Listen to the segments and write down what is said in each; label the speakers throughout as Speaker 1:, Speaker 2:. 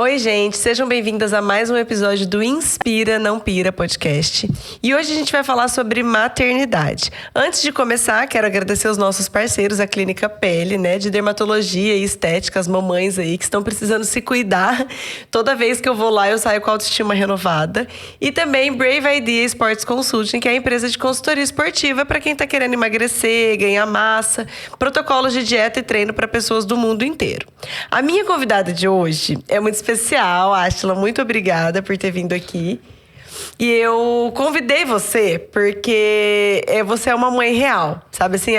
Speaker 1: Oi, gente, sejam bem-vindas a mais um episódio do Inspira Não Pira podcast. E hoje a gente vai falar sobre maternidade. Antes de começar, quero agradecer os nossos parceiros, a Clínica Pele, né, de dermatologia e estética, as mamães aí que estão precisando se cuidar. Toda vez que eu vou lá, eu saio com a autoestima renovada. E também Brave Idea Sports Consulting, que é a empresa de consultoria esportiva para quem está querendo emagrecer, ganhar massa, protocolos de dieta e treino para pessoas do mundo inteiro. A minha convidada de hoje é muito especial, Ashla, muito obrigada por ter vindo aqui. E eu convidei você porque você é uma mãe real, sabe assim?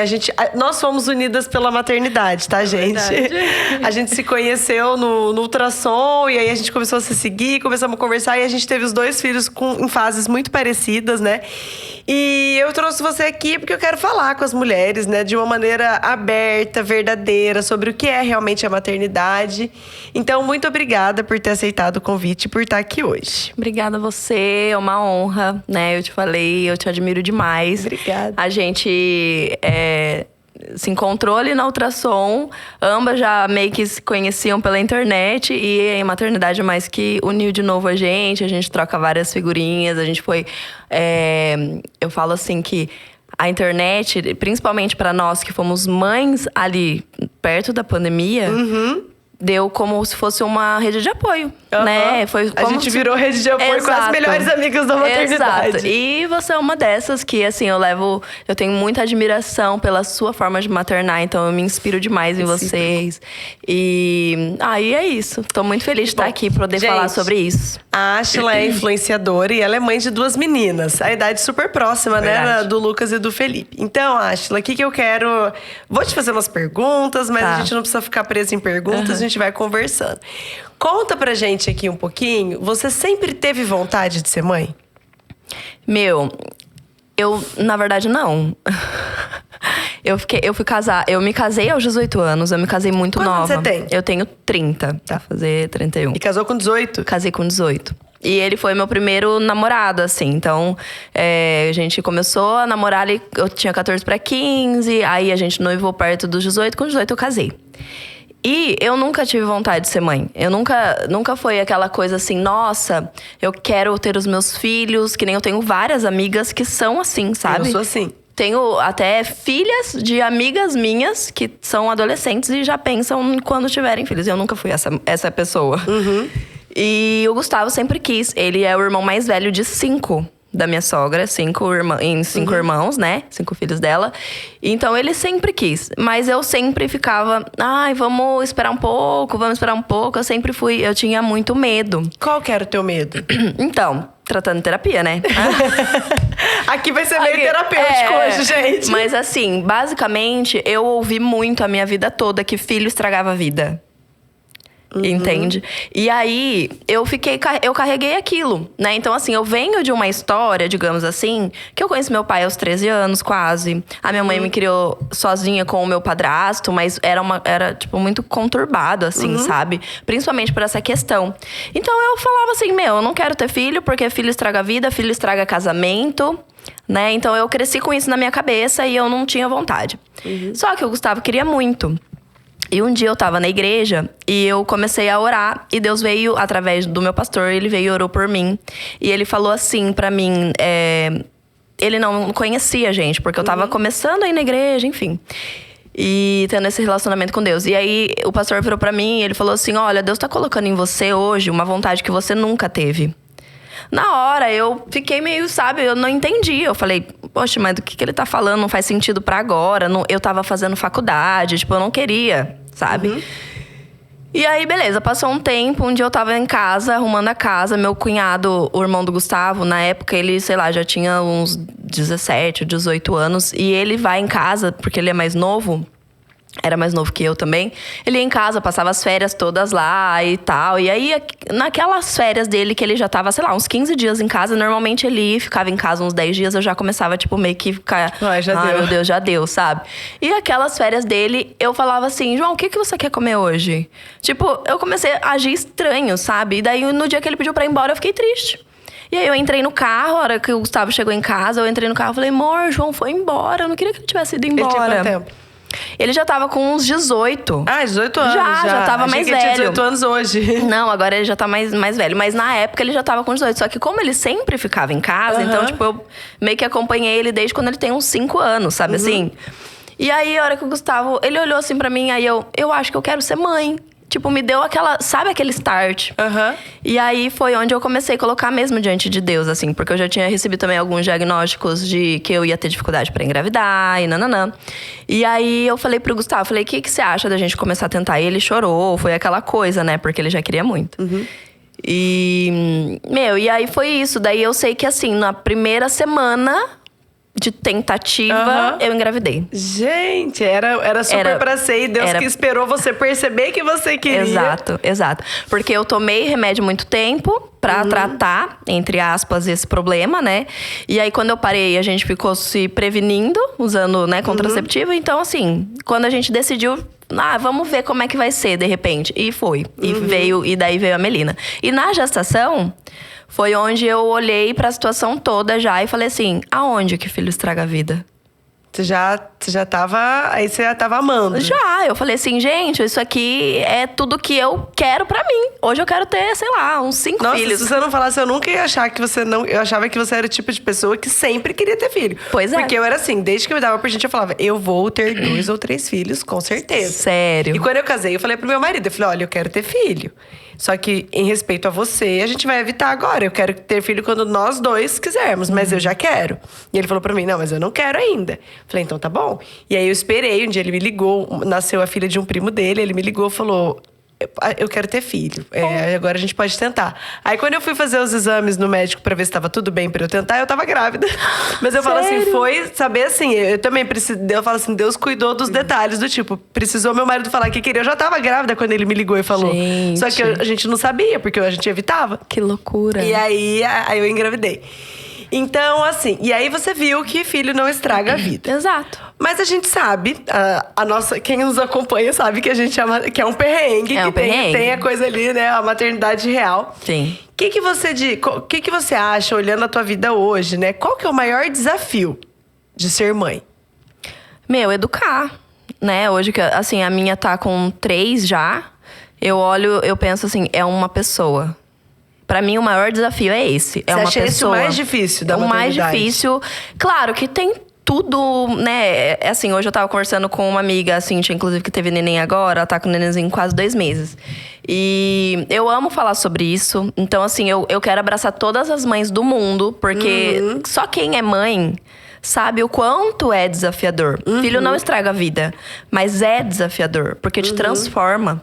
Speaker 1: Nós fomos unidas pela maternidade, tá, gente? A gente se conheceu no ultrassom e aí a gente começou a se seguir, começamos a conversar e a gente teve os 2 filhos em fases muito parecidas, né? E eu trouxe você aqui porque eu quero falar com as mulheres, né? De uma maneira aberta, verdadeira, sobre o que é realmente a maternidade. Então, muito obrigada por ter aceitado o convite e por estar aqui hoje.
Speaker 2: Obrigada a você, é uma honra, né? Eu te falei, eu te admiro demais.
Speaker 1: Obrigada.
Speaker 2: A gente se encontrou ali na ultrassom, ambas já meio que se conheciam pela internet e a maternidade mais que uniu de novo a gente troca várias figurinhas, a gente foi... eu falo assim que a internet, principalmente para nós que fomos mães ali perto da pandemia... Deu como se fosse uma rede de apoio, né? Foi como
Speaker 1: a gente virou rede de apoio com as melhores amigas da maternidade.
Speaker 2: Exato. E você é uma dessas que, assim, eu tenho muita admiração pela sua forma de maternar. Então, eu me inspiro demais em vocês. E aí é isso. Tô muito feliz de estar aqui pra poder falar sobre isso.
Speaker 1: A Ashla é influenciadora e ela é mãe de 2 meninas. A idade super próxima, né? Do Lucas e do Felipe. Então, Ashla, o que eu quero... Vou te fazer umas perguntas, mas a gente não precisa ficar preso em perguntas. A gente vai conversando. Conta pra gente aqui um pouquinho. Você sempre teve vontade de ser mãe?
Speaker 2: Eu, na verdade, não. Eu me casei aos 18 anos, eu me casei muito nova.
Speaker 1: Quanto você tem?
Speaker 2: Eu tenho 30, tá? Fazer 31.
Speaker 1: E casou com 18?
Speaker 2: Casei com 18. E ele foi meu primeiro namorado, assim. Então, a gente começou a namorar ali, eu tinha 14 pra 15. Aí a gente noivou perto dos 18, com 18 eu casei. E eu nunca tive vontade de ser mãe. Eu nunca foi aquela coisa assim, nossa, eu quero ter os meus filhos. Que nem eu tenho várias amigas que são assim, sabe?
Speaker 1: Eu sou assim.
Speaker 2: Tenho até filhas de amigas minhas que são adolescentes e já pensam quando tiverem filhos. Eu nunca fui essa pessoa. E o Gustavo sempre quis. Ele é o irmão mais velho de 5 da minha sogra, 5 irmãos, né? 5 filhos dela. Então, ele sempre quis. Mas eu sempre ficava... vamos esperar um pouco. Eu tinha muito medo.
Speaker 1: Qual que era o teu medo?
Speaker 2: Então, tratando de terapia, né?
Speaker 1: Aqui vai ser meio terapêutico hoje, gente.
Speaker 2: Mas assim, basicamente, eu ouvi muito a minha vida toda que filho estragava a vida. Entende? E aí, eu carreguei aquilo, né? Então, assim, eu venho de uma história, digamos assim, que eu conheci meu pai aos 13 anos, quase. A minha mãe me criou sozinha com o meu padrasto, mas era tipo, muito conturbado, assim, sabe? Principalmente por essa questão. Então, eu falava assim, eu não quero ter filho, porque filho estraga vida, filho estraga casamento, né? Então, eu cresci com isso na minha cabeça e eu não tinha vontade. Só que o Gustavo queria muito. E um dia eu tava na igreja e eu comecei a orar. E Deus veio, através do meu pastor, ele veio e orou por mim. E ele falou assim pra mim... ele não conhecia a gente, porque eu tava começando a ir na igreja, enfim. E tendo esse relacionamento com Deus. E aí o pastor virou pra mim e ele falou assim... Olha, Deus tá colocando em você hoje uma vontade que você nunca teve. Na hora, eu fiquei meio, sabe, eu não entendi. Eu falei, poxa, mas do que ele tá falando? Não faz sentido pra agora. Eu tava fazendo faculdade, tipo, eu não queria, sabe? E aí, beleza, passou um tempo, um dia eu tava em casa, arrumando a casa. Meu cunhado, o irmão do Gustavo, na época, ele, sei lá, já tinha uns 17, 18 anos. E ele vai em casa, porque ele é mais novo... Era mais novo que eu também. Ele ia em casa, passava as férias todas lá e tal. E aí, naquelas férias dele, que ele já tava, sei lá, uns 15 dias em casa. Normalmente ele ficava em casa uns 10 dias. Eu já começava, tipo, meio que ficar... meu Deus, já deu, sabe? E aquelas férias dele, eu falava assim... João, o que você quer comer hoje? Tipo, eu comecei a agir estranho, sabe? E daí, no dia que ele pediu pra ir embora, eu fiquei triste. E aí eu entrei no carro, a hora que o Gustavo chegou em casa, eu entrei no carro e falei... Amor, João foi embora. Eu não queria que ele tivesse ido embora.
Speaker 1: Ele tinha quanto tempo?
Speaker 2: Ele já tava com uns 18.
Speaker 1: Ah, 18 anos.
Speaker 2: Já tava
Speaker 1: Achei
Speaker 2: mais
Speaker 1: que ele tinha
Speaker 2: velho.
Speaker 1: 18 anos hoje.
Speaker 2: Não, agora ele já tá mais velho. Mas na época ele já tava com 18. Só que como ele sempre ficava em casa, então, tipo, eu meio que acompanhei ele desde quando ele tem uns 5 anos, sabe assim? E aí, a hora que o Gustavo, ele olhou assim pra mim, aí eu acho que eu quero ser mãe. Tipo, me deu sabe aquele start? E aí foi onde eu comecei a colocar mesmo diante de Deus, assim. Porque eu já tinha recebido também alguns diagnósticos de que eu ia ter dificuldade pra engravidar e nananã. E aí eu falei pro Gustavo, falei, o que você acha da gente começar a tentar? E ele chorou, foi aquela coisa, né? Porque ele já queria muito. E, e aí foi isso. Daí eu sei que assim, na primeira semana de tentativa, eu engravidei.
Speaker 1: Gente, era super pra ser. E Deus que esperou você perceber que você queria.
Speaker 2: Exato. Porque eu tomei remédio muito tempo pra tratar, entre aspas, esse problema, né? E aí, quando eu parei, a gente ficou se prevenindo, usando, né, contraceptivo. Então, assim, quando a gente decidiu... vamos ver como é que vai ser, de repente. E foi. E daí veio a Melina. E na gestação... foi onde eu olhei pra situação toda já e falei assim, aonde que filho estraga a vida?
Speaker 1: Você já tava... Aí você já tava amando.
Speaker 2: Já, eu falei assim, gente, isso aqui é tudo que eu quero pra mim. Hoje eu quero ter, sei lá, uns 5 filhos.
Speaker 1: Nossa, se você não falasse, eu nunca ia achar que você não... Eu achava que você era o tipo de pessoa que sempre queria ter filho.
Speaker 2: Pois é.
Speaker 1: Porque eu era assim, desde que eu me dava por gente, eu falava, eu vou ter 2 ou 3 filhos, com certeza.
Speaker 2: Sério.
Speaker 1: E quando eu casei, eu falei pro meu marido, eu falei, olha, eu quero ter filho. Só que, em respeito a você, a gente vai evitar agora. Eu quero ter filho quando nós 2 quisermos, mas eu já quero. E ele falou pra mim, não, mas eu não quero ainda. Falei, então tá bom. E aí eu esperei, um dia ele me ligou, nasceu a filha de um primo dele, ele me ligou e falou... eu quero ter filho, agora a gente pode tentar. Aí quando eu fui fazer os exames no médico pra ver se tava tudo bem pra eu tentar, eu tava grávida. Mas eu falo assim, foi saber assim, eu também eu falo assim, Deus cuidou dos detalhes, do tipo, precisou meu marido falar que queria. Eu já tava grávida quando ele me ligou e falou.
Speaker 2: Gente.
Speaker 1: Só que a gente não sabia, porque a gente evitava.
Speaker 2: Que loucura.
Speaker 1: E aí eu engravidei. Então, assim, e aí você viu que filho não estraga a vida.
Speaker 2: Exato.
Speaker 1: Mas a gente sabe, quem nos acompanha sabe que a gente chama, que é um perrengue, tem a coisa ali, né? A maternidade real.
Speaker 2: Sim.
Speaker 1: O que você acha, olhando a tua vida hoje, né? Qual que é o maior desafio de ser mãe?
Speaker 2: Educar, né? Hoje, assim, a minha tá com 3 já. Eu olho, eu penso assim, é uma pessoa. Pra mim, o maior desafio é esse. É uma pessoa. Você acha esse o
Speaker 1: mais difícil da maternidade?
Speaker 2: O mais difícil. Claro que tem tudo, né? Assim, hoje eu tava conversando com uma amiga, a Cintia, inclusive, que teve neném agora. Ela tá com o nenenzinho quase 2 meses. E eu amo falar sobre isso. Então, assim, eu quero abraçar todas as mães do mundo. Porque só quem é mãe sabe o quanto é desafiador. Filho não estraga a vida, mas é desafiador. Porque te transforma.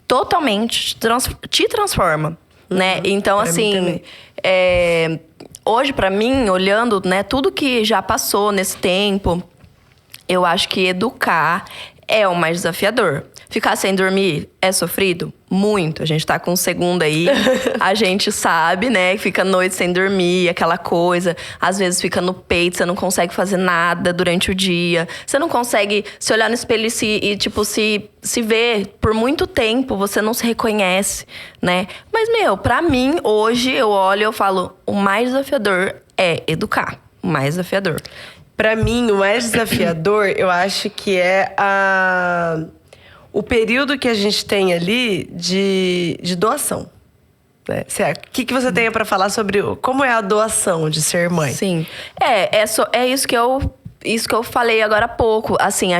Speaker 2: Totalmente. Te transforma. Né? Então, assim, hoje pra mim, olhando, né, tudo que já passou nesse tempo, eu acho que educar é o mais desafiador. Ficar sem dormir é sofrido? Muito. A gente tá com o segundo aí. A gente sabe, né? Fica noite sem dormir, aquela coisa. Às vezes fica no peito, você não consegue fazer nada durante o dia. Você não consegue se olhar no espelho e se ver por muito tempo. Você não se reconhece, né? Mas, pra mim, hoje, eu olho e eu falo... O mais desafiador é educar. O mais desafiador.
Speaker 1: Pra mim, o mais desafiador, eu acho que é o período que a gente tem ali de doação. Né? O que você tem pra falar sobre como é a doação de ser mãe?
Speaker 2: Sim. É isso que eu falei agora há pouco. Assim,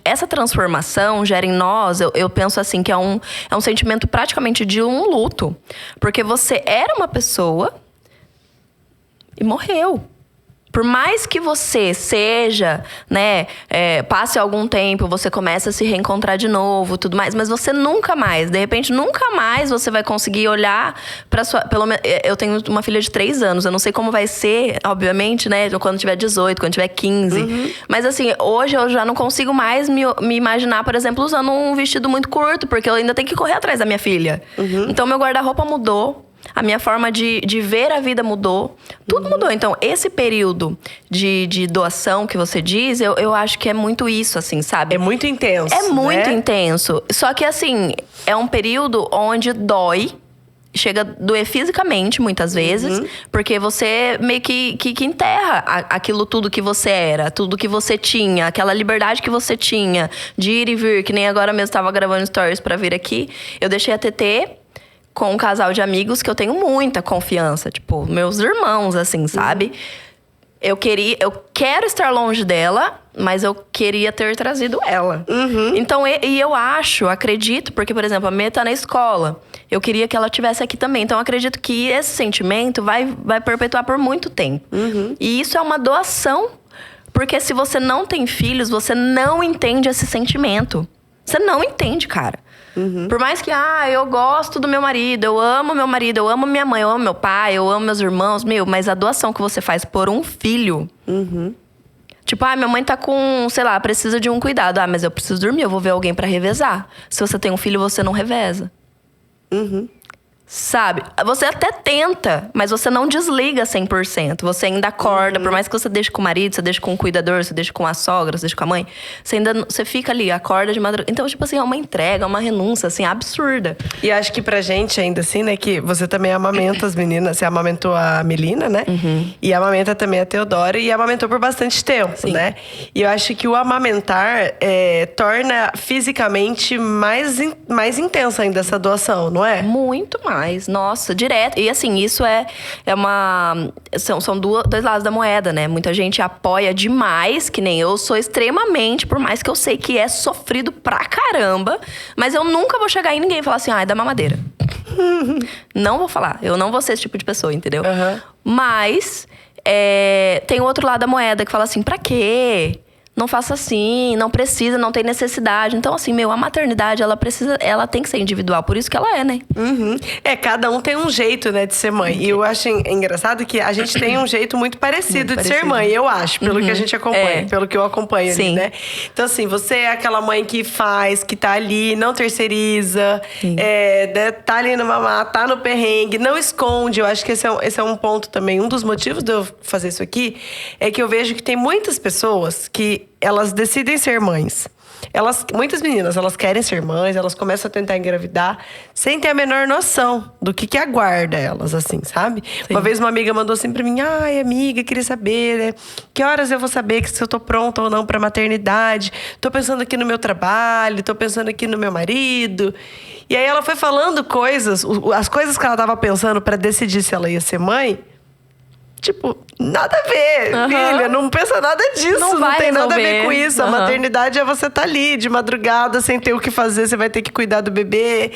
Speaker 2: essa transformação gera em nós, eu penso assim, que é um sentimento praticamente de um luto. Porque você era uma pessoa e morreu. Por mais que você seja, né, passe algum tempo, você começa a se reencontrar de novo, tudo mais, mas você nunca mais, de repente, nunca mais você vai conseguir olhar pra sua... Eu tenho uma filha de 3 anos, eu não sei como vai ser, obviamente, né, quando tiver 18, quando tiver 15. Mas assim, hoje eu já não consigo mais me imaginar, por exemplo, usando um vestido muito curto, porque eu ainda tenho que correr atrás da minha filha. Então, meu guarda-roupa mudou. A minha forma de ver a vida mudou. Tudo mudou. Então, esse período de doação que você diz, eu acho que é muito isso, assim, sabe?
Speaker 1: É muito intenso,
Speaker 2: É muito
Speaker 1: né?
Speaker 2: intenso. Só que, assim, é um período onde dói. chega a doer fisicamente, muitas vezes. Porque você meio que enterra aquilo tudo que você era. Tudo que você tinha. Aquela liberdade que você tinha de ir e vir. Que nem agora mesmo estava gravando stories pra vir aqui. Eu deixei a TT com um casal de amigos que eu tenho muita confiança. Tipo, meus irmãos, assim, sabe? Eu quero estar longe dela, mas eu queria ter trazido ela. Então, eu acredito, porque, por exemplo, a Mê tá na escola. Eu queria que ela estivesse aqui também. Então, eu acredito que esse sentimento vai perpetuar por muito tempo. E isso é uma doação. Porque se você não tem filhos, você não entende esse sentimento. Você não entende, cara. Por mais que, eu gosto do meu marido, eu amo minha mãe, eu amo meu pai, eu amo meus irmãos, mas a doação que você faz por um filho. Tipo, minha mãe tá com, sei lá, precisa de um cuidado. Mas eu preciso dormir, eu vou ver alguém pra revezar. Se você tem um filho, você não reveza. Sabe? Você até tenta, mas você não desliga 100%. Você ainda acorda, por mais que você deixe com o marido, você deixe com o cuidador, você deixe com a sogra, você deixe com a mãe. Você fica ali, acorda de madrugada. Então, tipo assim, é uma entrega, uma renúncia, assim, absurda.
Speaker 1: E acho que pra gente ainda assim, né, que você também amamenta as meninas. Você amamentou a Melina, né? E amamenta também a Teodora. E amamentou por bastante tempo, né? E eu acho que o amamentar torna fisicamente mais intensa ainda essa doação, não é?
Speaker 2: Muito mais. Nossa, direto. E assim, isso é uma... São dois lados da moeda, né? Muita gente apoia demais, que nem eu sou extremamente, por mais que eu sei que é sofrido pra caramba, mas eu nunca vou chegar em ninguém e falar assim, dá mamadeira. Não vou falar. Eu não vou ser esse tipo de pessoa, entendeu? Mas tem o outro lado da moeda que fala assim, pra quê? Não faça assim, não precisa, não tem necessidade. Então, assim, a maternidade, ela tem que ser individual. Por isso que ela é, né?
Speaker 1: Cada um tem um jeito, né, de ser mãe. E eu acho engraçado que a gente tem um jeito muito parecido de ser mãe, eu acho. Pelo que a gente acompanha, pelo que eu acompanho ali, né? Então, assim, você é aquela mãe que faz, que tá ali, não terceiriza. Tá ali no mamá, tá no perrengue, não esconde. Eu acho que esse é um ponto também. Um dos motivos de eu fazer isso aqui é que eu vejo que tem muitas pessoas que elas decidem ser mães. Muitas meninas, elas querem ser mães, elas começam a tentar engravidar sem ter a menor noção do que aguarda elas, assim, sabe? Uma vez uma amiga mandou assim pra mim, amiga, queria saber, né? Que horas eu vou saber se eu tô pronta ou não pra maternidade? Tô pensando aqui no meu trabalho, tô pensando aqui no meu marido. E aí ela foi falando coisas, as coisas que ela tava pensando pra decidir se ela ia ser mãe. Tipo, nada a ver, filha. Não pensa nada disso. Não tem nada a ver com isso. A maternidade é você tá ali de madrugada, sem ter o que fazer. Você vai ter que cuidar do bebê.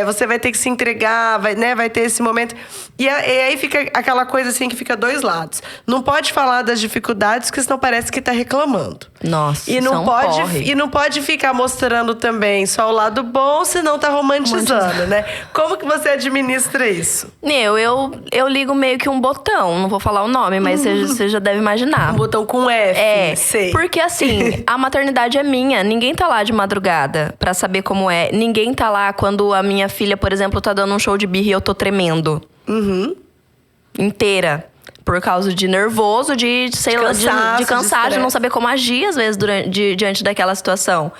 Speaker 1: Você vai ter que se entregar, vai ter esse momento. E aí fica aquela coisa assim que fica dois lados. Não pode falar das dificuldades, porque senão parece que tá reclamando.
Speaker 2: Nossa,
Speaker 1: e não pode ficar mostrando também só o lado bom, senão tá romantizando, né? Como que você administra isso?
Speaker 2: Eu ligo meio que um botão. Não vou falar o nome, mas você já deve imaginar.
Speaker 1: Um botão com F, sei.
Speaker 2: Porque assim, a maternidade é minha. Ninguém tá lá de madrugada pra saber como é. Ninguém tá lá quando a minha filha, por exemplo, tá dando um show de birra e eu tô tremendo. Inteira. Por causa de nervoso, de cansaço, de não saber como agir, às vezes, diante daquela situação.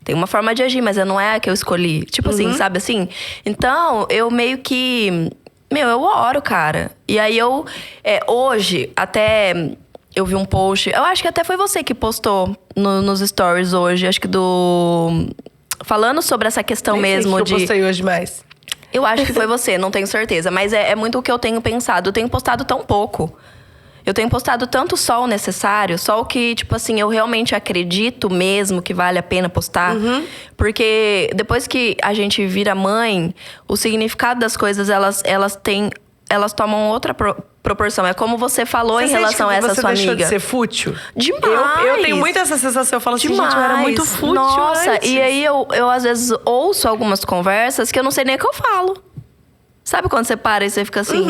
Speaker 2: Tem uma forma de agir, mas não é a que eu escolhi. Tipo assim, sabe assim? Então, eu meio que... eu oro, cara. E aí hoje, até eu vi um post... Eu acho que até foi você que postou nos stories hoje. Acho que falando sobre essa questão mesmo de...
Speaker 1: Eu postei hoje mais.
Speaker 2: Eu acho que foi você, não tenho certeza. Mas é muito o que eu tenho pensado. Eu tenho postado tão pouco. Eu tenho postado tanto só o necessário, só o que, tipo assim, eu realmente acredito mesmo que vale a pena postar. Porque depois que a gente vira mãe, o significado das coisas, elas tomam outra proporção. É como você falou em relação a essa sua amiga.
Speaker 1: Você deixou de ser fútil?
Speaker 2: Demais!
Speaker 1: Eu tenho muito essa sensação. Eu falo assim, gente, eu era muito fútil.
Speaker 2: Nossa,
Speaker 1: antes.
Speaker 2: E aí eu às vezes ouço algumas conversas que eu não sei nem o que eu falo. Sabe quando você para e você fica assim...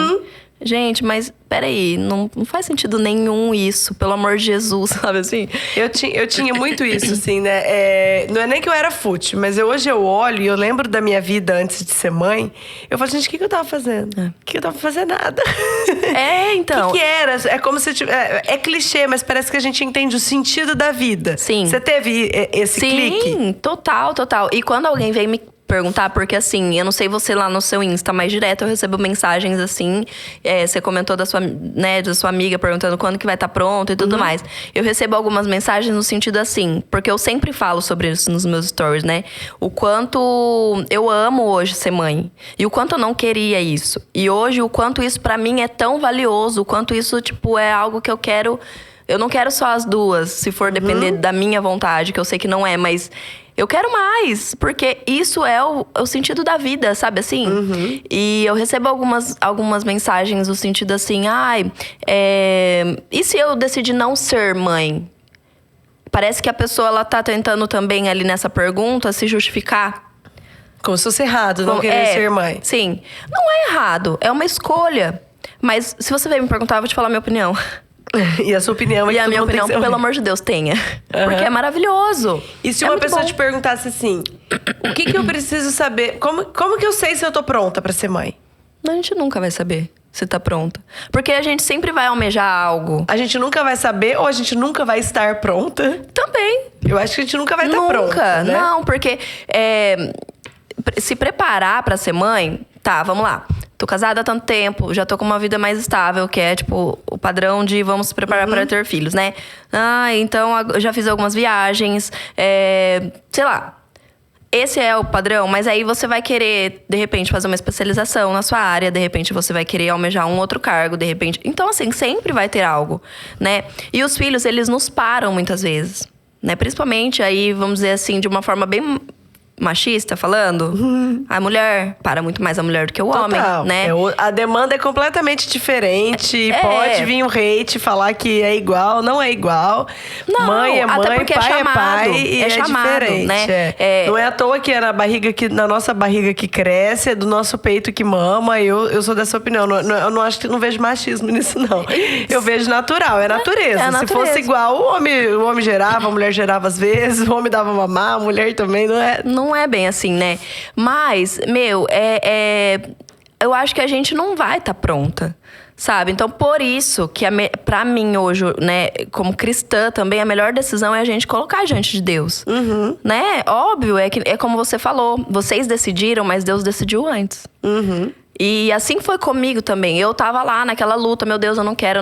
Speaker 2: Gente, mas peraí, não faz sentido nenhum isso, pelo amor de Jesus, sabe assim?
Speaker 1: Eu tinha muito isso, assim, né? Não é nem que eu era fútil, mas hoje eu olho e eu lembro da minha vida antes de ser mãe. Eu falo, gente, o que eu tava fazendo? O que eu tava fazendo? Nada.
Speaker 2: Então.
Speaker 1: O que era? É como se... É clichê, mas parece que a gente entende o sentido da vida.
Speaker 2: Sim.
Speaker 1: Você teve esse clique?
Speaker 2: Sim, total. E quando alguém vem me perguntar, porque assim, eu não sei você lá no seu Insta, mas direto eu recebo mensagens assim, você comentou da sua amiga perguntando quando que vai estar pronto e tudo mais. Eu recebo algumas mensagens no sentido assim, porque eu sempre falo sobre isso nos meus stories, né? O quanto eu amo hoje ser mãe e o quanto eu não queria isso. E hoje o quanto isso pra mim é tão valioso, o quanto isso, tipo, é algo que eu quero. Eu não quero só as duas, se for depender da minha vontade, que eu sei que não é, mas eu quero mais, porque isso é o sentido da vida, sabe assim? E eu recebo algumas mensagens no sentido assim, e se eu decidir não ser mãe? Parece que a pessoa, ela tá tentando também ali nessa pergunta se justificar.
Speaker 1: Como se fosse errado não querer ser mãe.
Speaker 2: Sim, não é errado, é uma escolha. Mas se você veio me perguntar, eu vou te falar a minha opinião.
Speaker 1: E a sua opinião é que
Speaker 2: E a minha opinião, pelo amor de Deus, tenha. Porque é maravilhoso.
Speaker 1: E se uma pessoa te perguntasse assim, o que eu preciso saber? Como que eu sei se eu tô pronta pra ser mãe?
Speaker 2: A gente nunca vai saber se tá pronta. Porque a gente sempre vai almejar algo.
Speaker 1: A gente nunca vai saber ou a gente nunca vai estar pronta?
Speaker 2: Também.
Speaker 1: Eu acho que a gente nunca vai estar pronta, né?
Speaker 2: Não, porque se preparar pra ser mãe... Tá, vamos lá. Tô casada há tanto tempo, já tô com uma vida mais estável, que é, tipo, o padrão de vamos se preparar para ter filhos, né? Então eu já fiz algumas viagens, sei lá. Esse é o padrão, mas aí você vai querer, de repente, fazer uma especialização na sua área, de repente você vai querer almejar um outro cargo, de repente... Então, assim, sempre vai ter algo, né? E os filhos, eles nos param muitas vezes, né? Principalmente aí, vamos dizer assim, de uma forma bem... machista falando, a mulher para muito mais a mulher do que o homem, né?
Speaker 1: A demanda é completamente diferente. Pode vir um hate falar que é igual, não é igual.
Speaker 2: Não,
Speaker 1: mãe é mãe,
Speaker 2: até porque
Speaker 1: pai
Speaker 2: é chamado,
Speaker 1: pai e é
Speaker 2: chamado,
Speaker 1: diferente.
Speaker 2: Né?
Speaker 1: Não é à toa que é na nossa barriga que cresce, é do nosso peito que mama. Eu sou dessa opinião. Eu não acho que não vejo machismo nisso, não. Eu vejo natural, é natureza.
Speaker 2: É natureza.
Speaker 1: Se fosse igual, o homem gerava, a mulher gerava às vezes, o homem dava mamar, a mulher também, não é?
Speaker 2: Não é bem assim, né? Mas, eu acho que a gente não vai estar pronta, sabe? Então, por isso que pra mim hoje, né, como cristã também, a melhor decisão é a gente colocar diante de Deus, né? Óbvio, é como você falou, vocês decidiram, mas Deus decidiu antes. E assim foi comigo também. Eu tava lá naquela luta, meu Deus, eu não quero.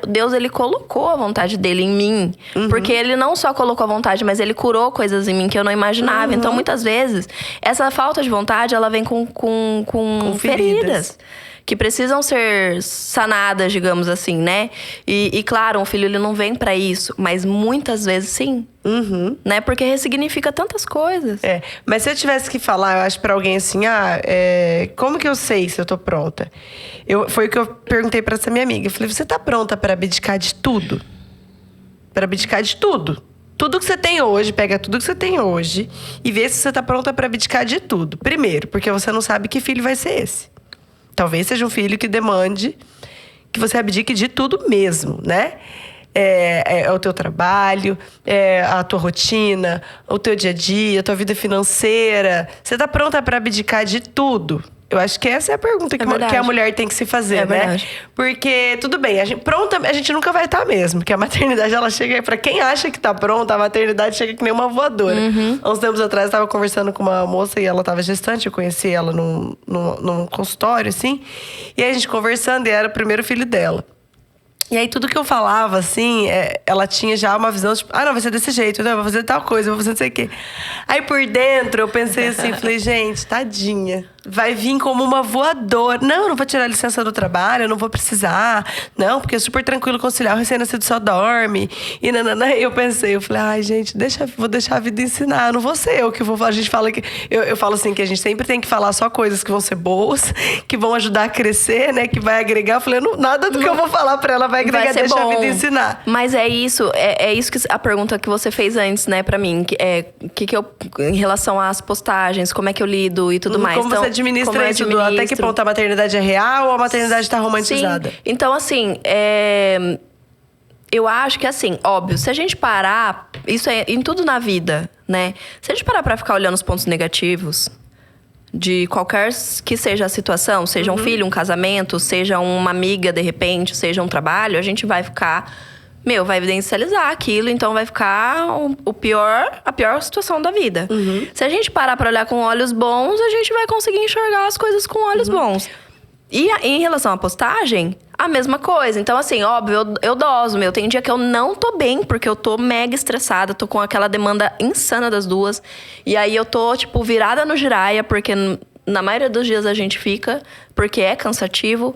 Speaker 2: Deus, ele colocou a vontade dele em mim. Porque ele não só colocou a vontade, mas ele curou coisas em mim que eu não imaginava. Então, muitas vezes, essa falta de vontade, ela vem com feridas. Que precisam ser sanadas, digamos assim, né? E claro, um filho, ele não vem pra isso. Mas muitas vezes, sim. Né? Porque ressignifica tantas coisas.
Speaker 1: Mas se eu tivesse que falar, eu acho, pra alguém assim... como que eu sei se eu tô pronta? Foi o que eu perguntei pra essa minha amiga. Eu falei, você tá pronta pra abdicar de tudo? Pra abdicar de tudo? Tudo que você tem hoje, pega tudo que você tem hoje... e vê se você tá pronta pra abdicar de tudo. Primeiro, porque você não sabe que filho vai ser esse. Talvez seja um filho que demande que você abdique de tudo mesmo, né? É o teu trabalho, é a tua rotina, o teu dia a dia, a tua vida financeira. Você tá pronta para abdicar de tudo? Eu acho que essa é a pergunta que a mulher tem que se fazer, né?
Speaker 2: Verdade.
Speaker 1: Porque, tudo bem, pronta a gente nunca vai estar mesmo. Porque a maternidade, ela chega... Pra quem acha que tá pronta, a maternidade chega que nem uma voadora. Há uns tempos atrás, eu tava conversando com uma moça e ela tava gestante. Eu conheci ela num consultório, assim. E aí, a gente conversando, e era o primeiro filho dela. E aí, tudo que eu falava, assim, ela tinha já uma visão, tipo... não, vai ser desse jeito, né? Vou fazer tal coisa, vou fazer não sei o quê. Aí, por dentro, eu pensei assim, falei, gente, tadinha. Vai vir como uma voadora. Não, eu não vou tirar licença do trabalho, eu não vou precisar. Não, porque é super tranquilo conciliar, o recém-nascido só dorme. E eu pensei, eu falei, gente, vou deixar a vida ensinar. Não vou ser eu que vou falar. A gente fala que... Eu falo assim, que a gente sempre tem que falar só coisas que vão ser boas, que vão ajudar a crescer, né? Que vai agregar. Eu falei, nada do que eu vou falar pra ela vai agregar, deixa a vida ensinar.
Speaker 2: Mas é isso que a pergunta que você fez antes, né, pra mim. Que eu, em relação às postagens, como é que eu lido e tudo mais.
Speaker 1: Como então, você administra isso? Até que ponto a maternidade é real ou a maternidade tá romantizada?
Speaker 2: Sim. Então, assim, eu acho que, assim, óbvio, se a gente parar... Isso é em tudo na vida, né? Se a gente parar pra ficar olhando os pontos negativos... de qualquer que seja a situação, seja um filho, um casamento, seja uma amiga, de repente, seja um trabalho, a gente vai ficar vai evidencializar aquilo, então vai ficar a pior situação da vida. Se a gente parar pra olhar com olhos bons, a gente vai conseguir enxergar as coisas com olhos bons. E em relação à postagem, a mesma coisa. Então, assim, óbvio, eu doso. Tem dia que eu não tô bem, porque eu tô mega estressada. Tô com aquela demanda insana das duas. E aí, eu tô, tipo, virada no giraia, porque na maioria dos dias a gente fica, porque é cansativo.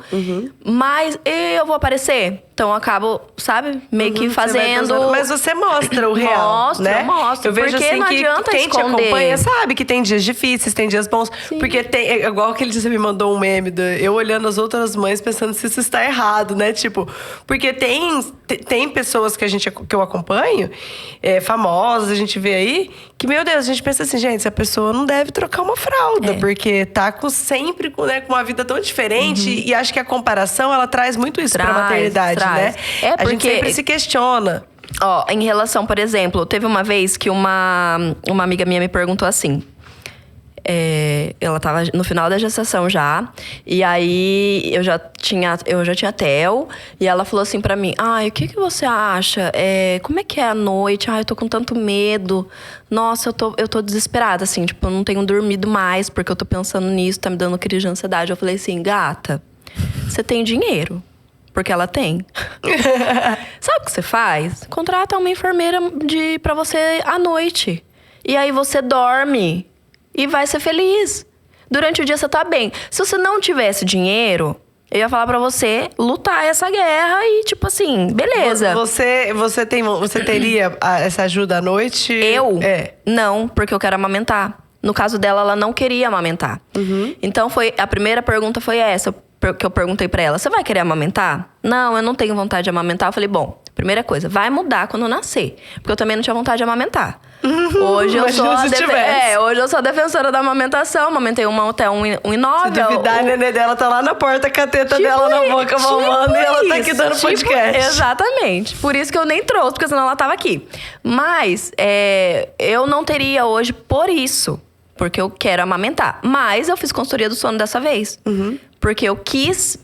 Speaker 2: Mas eu vou aparecer. Então, eu acabo, sabe, meio que fazendo...
Speaker 1: Mas você mostra o real, né?
Speaker 2: Eu mostro.
Speaker 1: Eu vejo
Speaker 2: porque
Speaker 1: assim
Speaker 2: não
Speaker 1: que
Speaker 2: adianta
Speaker 1: quem
Speaker 2: esconder.
Speaker 1: te acompanha sabe que tem dias difíceis, tem dias bons. Porque tem... Igual aquele dia você me mandou um meme, eu olhando as outras mães, pensando se isso está errado, né? Tipo, porque tem pessoas que eu acompanho, famosas, a gente vê aí, que, meu Deus, a gente pensa assim, gente, essa pessoa não deve trocar uma fralda, porque tá sempre com uma vida tão diferente. E acho que a comparação, ela traz muito isso pra maternidade, né? A gente sempre se questiona.
Speaker 2: Ó, em relação, por exemplo, teve uma vez que uma amiga minha me perguntou assim. Ela tava no final da gestação já. E aí, eu já tinha Theo. E ela falou assim pra mim: o que você acha? Como é que é a noite? Eu tô com tanto medo. Nossa, eu tô desesperada, assim. Tipo, eu não tenho dormido mais, porque eu tô pensando nisso. Tá me dando crise de ansiedade. Eu falei assim: gata, você tem dinheiro. Porque ela tem. Sabe o que você faz? Contrata uma enfermeira pra você à noite. E aí você dorme. E vai ser feliz. Durante o dia você tá bem. Se você não tivesse dinheiro, eu ia falar pra você lutar essa guerra e, tipo assim, beleza.
Speaker 1: Você teria essa ajuda à noite?
Speaker 2: Eu? Não, porque eu quero amamentar. No caso dela, ela não queria amamentar. Então, a primeira pergunta foi essa, que eu perguntei pra ela. Você vai querer amamentar? Não, eu não tenho vontade de amamentar. Eu falei, bom, primeira coisa, vai mudar quando eu nascer. Porque eu também não tinha vontade de amamentar. Hoje eu sou a defensora da amamentação. Amamentei uma até 1,9.
Speaker 1: Se duvidar, a nenê dela tá lá na porta com a teta dela na boca, mamando. E ela tá aqui dando podcast.
Speaker 2: Exatamente. Por isso que eu nem trouxe, porque senão ela tava aqui. Mas eu não teria hoje por isso. Porque eu quero amamentar. Mas eu fiz consultoria do sono dessa vez. Porque eu quis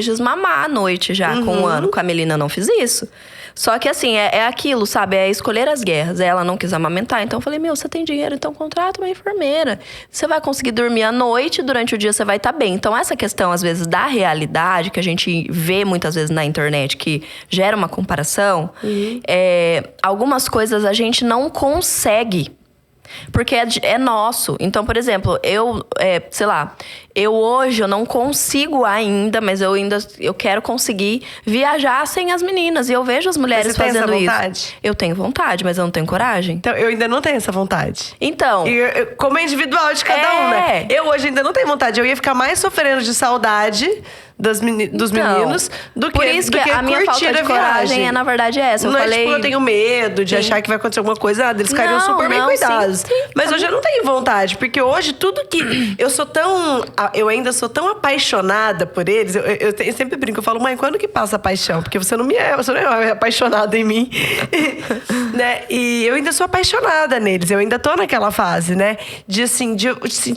Speaker 2: desmamar à noite já. Com 1 ano. Com a Melina eu não fiz isso. Só que assim, é aquilo, sabe? É escolher as guerras. Ela não quis amamentar, então eu falei, você tem dinheiro, então contrata uma enfermeira. Você vai conseguir dormir à noite, durante o dia você vai estar bem. Então essa questão, às vezes, da realidade, que a gente vê muitas vezes na internet, que gera uma comparação, algumas coisas a gente não consegue. Porque é nosso. Então, por exemplo, eu hoje eu não consigo ainda, mas eu quero conseguir viajar sem as meninas. E eu vejo as mulheres fazendo isso. Você tem essa vontade? Eu tenho vontade, mas eu não tenho coragem.
Speaker 1: Então, eu ainda não tenho essa vontade.
Speaker 2: Então...
Speaker 1: como é individual de cada um, né? Eu hoje ainda não tenho vontade. Eu ia ficar mais sofrendo de saudade dos meninos do que
Speaker 2: por isso que a minha falta de coragem na verdade essa.
Speaker 1: Eu falei, tipo, eu tenho medo de achar que vai acontecer alguma coisa, eles ficariam super bem cuidados. Mas hoje eu não tenho vontade, porque hoje tudo que eu ainda sou tão apaixonada por eles. Eu sempre brinco, eu falo, mãe, quando que passa a paixão? Porque você não é apaixonada em mim. Né? E eu ainda sou apaixonada neles, eu ainda tô naquela fase, né? De sentir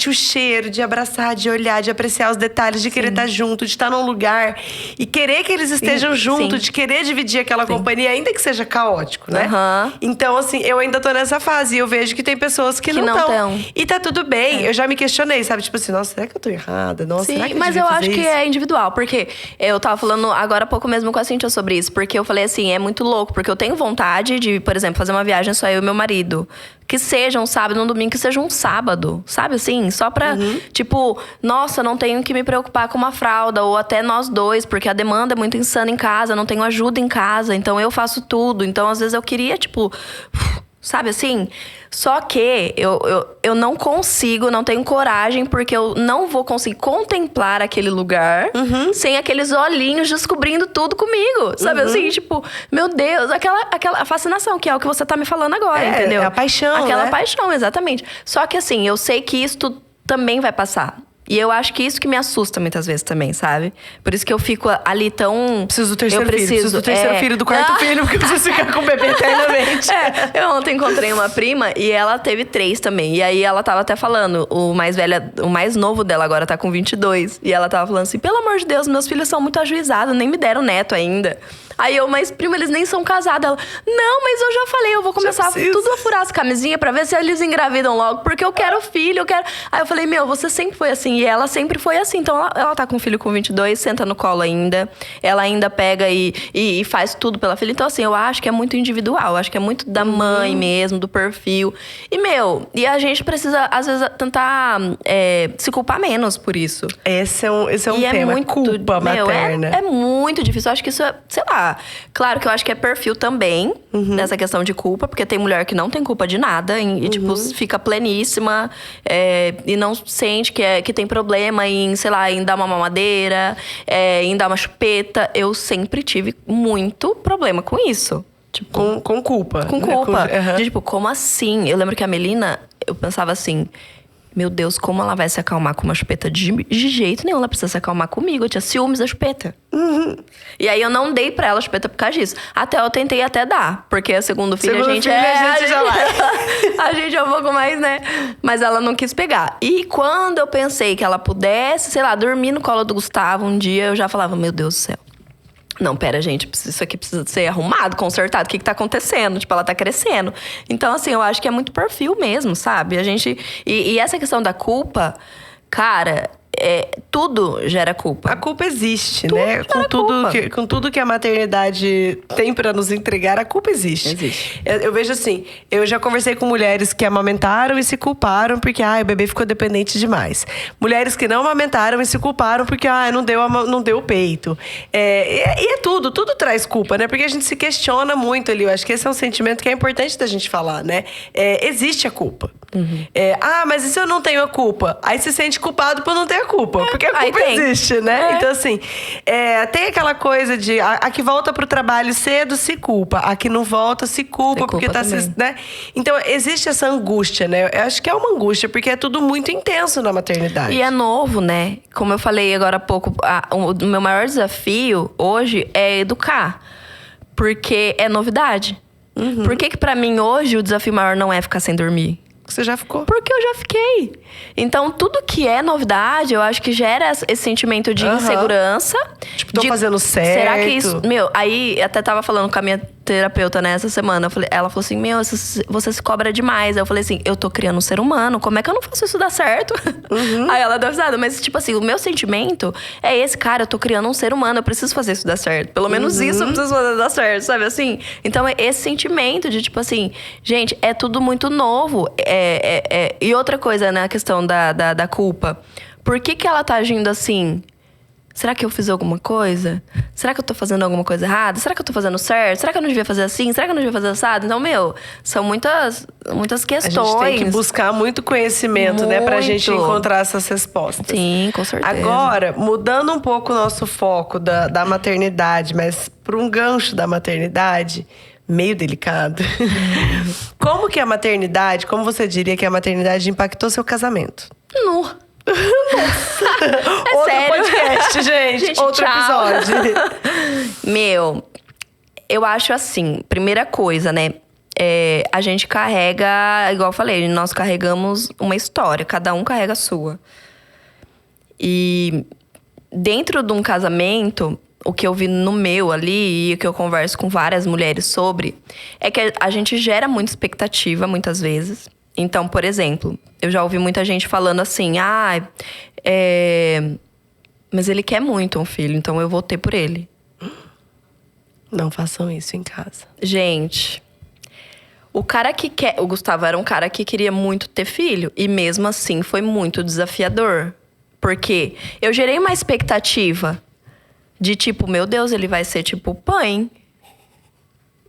Speaker 1: o cheiro, de abraçar, de olhar, de apreciar os detalhes, de querer estar junto, de estar num lugar e querer que eles estejam juntos, de querer dividir aquela companhia, ainda que seja caótico, né? Então, assim, eu ainda tô nessa fase e eu vejo que tem pessoas que não estão. E tá tudo bem. Eu já me questionei, sabe? Tipo assim, nossa, será que eu tô errada? Nossa, será que
Speaker 2: mas eu acho que é individual, porque eu tava falando agora há pouco mesmo com a Cíntia sobre isso, porque eu falei assim, é muito louco, porque eu tenho vontade de, por exemplo, fazer uma viagem só eu e meu marido. Que seja um sábado, um domingo, que seja um sábado, sabe assim? Só pra, tipo, nossa, não tenho que me preocupar com uma fralda, ou até nós dois, porque a demanda é muito insana em casa, não tenho ajuda em casa, então eu faço tudo. Então, às vezes, eu queria, tipo, sabe assim? Só que eu não consigo, não tenho coragem, porque eu não vou conseguir contemplar aquele lugar sem aqueles olhinhos descobrindo tudo comigo. Sabe assim? Tipo, meu Deus, aquela fascinação, que é o que você tá me falando agora, entendeu?
Speaker 1: É a paixão,
Speaker 2: aquela paixão, exatamente. Só que assim, eu sei que isso também vai passar. E eu acho que isso que me assusta muitas vezes também, sabe? Por isso que eu fico ali tão...
Speaker 1: Preciso do terceiro filho. Preciso do terceiro filho, do quarto filho, porque eu preciso ficar com o bebê eternamente.
Speaker 2: Eu ontem encontrei uma prima e ela teve 3 também. E aí ela tava até falando, o mais novo dela agora tá com 22. E ela tava falando assim, pelo amor de Deus, meus filhos são muito ajuizados, nem me deram neto ainda. Aí eu, mas prima, eles nem são casados. Ela, não, mas eu já falei, eu vou começar tudo a furar as camisinhas pra ver se eles engravidam logo, porque eu quero filho, eu quero... Aí eu falei, você sempre foi assim. E ela sempre foi assim. Então ela tá com um filho com 22, senta no colo ainda. Ela ainda pega e faz tudo pela filha. Então, assim, eu acho que é muito individual. Eu acho que é muito da mãe mesmo, do perfil. E a gente precisa, às vezes, tentar se culpar menos por isso.
Speaker 1: Esse é um tema,
Speaker 2: muito,
Speaker 1: culpa materna.
Speaker 2: É muito difícil. Eu acho que isso é, sei lá... Claro que eu acho que é perfil também, nessa questão de culpa. Porque tem mulher que não tem culpa de nada. E tipo, fica pleníssima. E não sente que tem problema em, sei lá, em dar uma mamadeira. Em dar uma chupeta. Eu sempre tive muito problema com isso. Tipo,
Speaker 1: com culpa.
Speaker 2: Com culpa. De, tipo, como assim? Eu lembro que a Melina, eu pensava assim... Meu Deus, como ela vai se acalmar com uma chupeta? De jeito nenhum, ela precisa se acalmar comigo. Eu tinha ciúmes da chupeta. E aí eu não dei pra ela a chupeta por causa disso. Até eu tentei até dar. Porque a segundo filho, a gente já vai. A gente é um pouco mais, né? Mas ela não quis pegar. E quando eu pensei que ela pudesse, sei lá, dormir no colo do Gustavo um dia, eu já falava, meu Deus do céu. Não, pera, gente, isso aqui precisa ser arrumado, consertado. O que tá acontecendo? Tipo, ela tá crescendo. Então, assim, eu acho que é muito perfil mesmo, sabe? A gente... E essa questão da culpa, cara... tudo gera culpa.
Speaker 1: A culpa existe, né? Com tudo que a maternidade tem pra nos entregar, a culpa existe. Eu vejo assim, eu já conversei com mulheres que amamentaram e se culparam porque o bebê ficou dependente demais. Mulheres que não amamentaram e se culparam porque não deu o peito. E tudo traz culpa, né? Porque a gente se questiona muito ali. Eu acho que esse é um sentimento que é importante da gente falar, né? Existe a culpa. Mas e se eu não tenho a culpa? Aí se sente culpado por não ter a culpa. Porque a culpa existe, né? Então, assim, tem aquela coisa de... A que volta pro trabalho cedo se culpa. A que não volta se culpa porque tá... né? Então, existe essa angústia, né? Eu acho que é uma angústia, porque é tudo muito intenso na maternidade.
Speaker 2: E é novo, né? Como eu falei agora há pouco, o meu maior desafio hoje é educar. Porque é novidade. Por que pra mim hoje o desafio maior não é ficar sem dormir?
Speaker 1: Você já ficou?
Speaker 2: Porque eu já fiquei. Então, tudo que é novidade, eu acho que gera esse sentimento de insegurança.
Speaker 1: Tipo, tô fazendo certo.
Speaker 2: Será que isso... Aí até tava falando com a minha terapeuta, né, essa semana. Ela falou assim, você se cobra demais. Aí eu falei assim, eu tô criando um ser humano. Como é que eu não faço isso dar certo? Aí ela deu risada. Mas, tipo assim, o meu sentimento é esse, cara, eu tô criando um ser humano. Eu preciso fazer isso dar certo. Pelo menos isso eu preciso fazer dar certo, sabe assim? Então, é esse sentimento de, tipo assim... Gente, é tudo muito novo. E outra coisa, né, a questão da culpa. Por que ela tá agindo assim? Será que eu fiz alguma coisa? Será que eu tô fazendo alguma coisa errada? Será que eu tô fazendo certo? Será que eu não devia fazer assim? Será que eu não devia fazer assado? Então, são muitas questões.
Speaker 1: A gente tem que buscar muito conhecimento, né? Pra gente encontrar essas respostas.
Speaker 2: Sim, com certeza.
Speaker 1: Agora, mudando um pouco o nosso foco da maternidade, mas por um gancho da maternidade... meio delicado. Como que a maternidade, como você diria que a maternidade impactou seu casamento?
Speaker 2: Nossa.
Speaker 1: Outro
Speaker 2: sério?
Speaker 1: podcast, gente. Outro
Speaker 2: tchau.
Speaker 1: episódio.
Speaker 2: Eu acho assim, primeira coisa, né? A gente carrega, igual eu falei, nós carregamos uma história, cada um carrega a sua. E dentro de um casamento... O que eu vi no meu ali e o que eu converso com várias mulheres sobre é que a gente gera muita expectativa muitas vezes. Então, por exemplo, eu já ouvi muita gente falando assim, mas ele quer muito um filho, então eu vou ter por ele.
Speaker 1: Não façam isso em casa.
Speaker 2: Gente, o Gustavo era um cara que queria muito ter filho e mesmo assim foi muito desafiador. Porque eu gerei uma expectativa de tipo, meu Deus, ele vai ser tipo pai.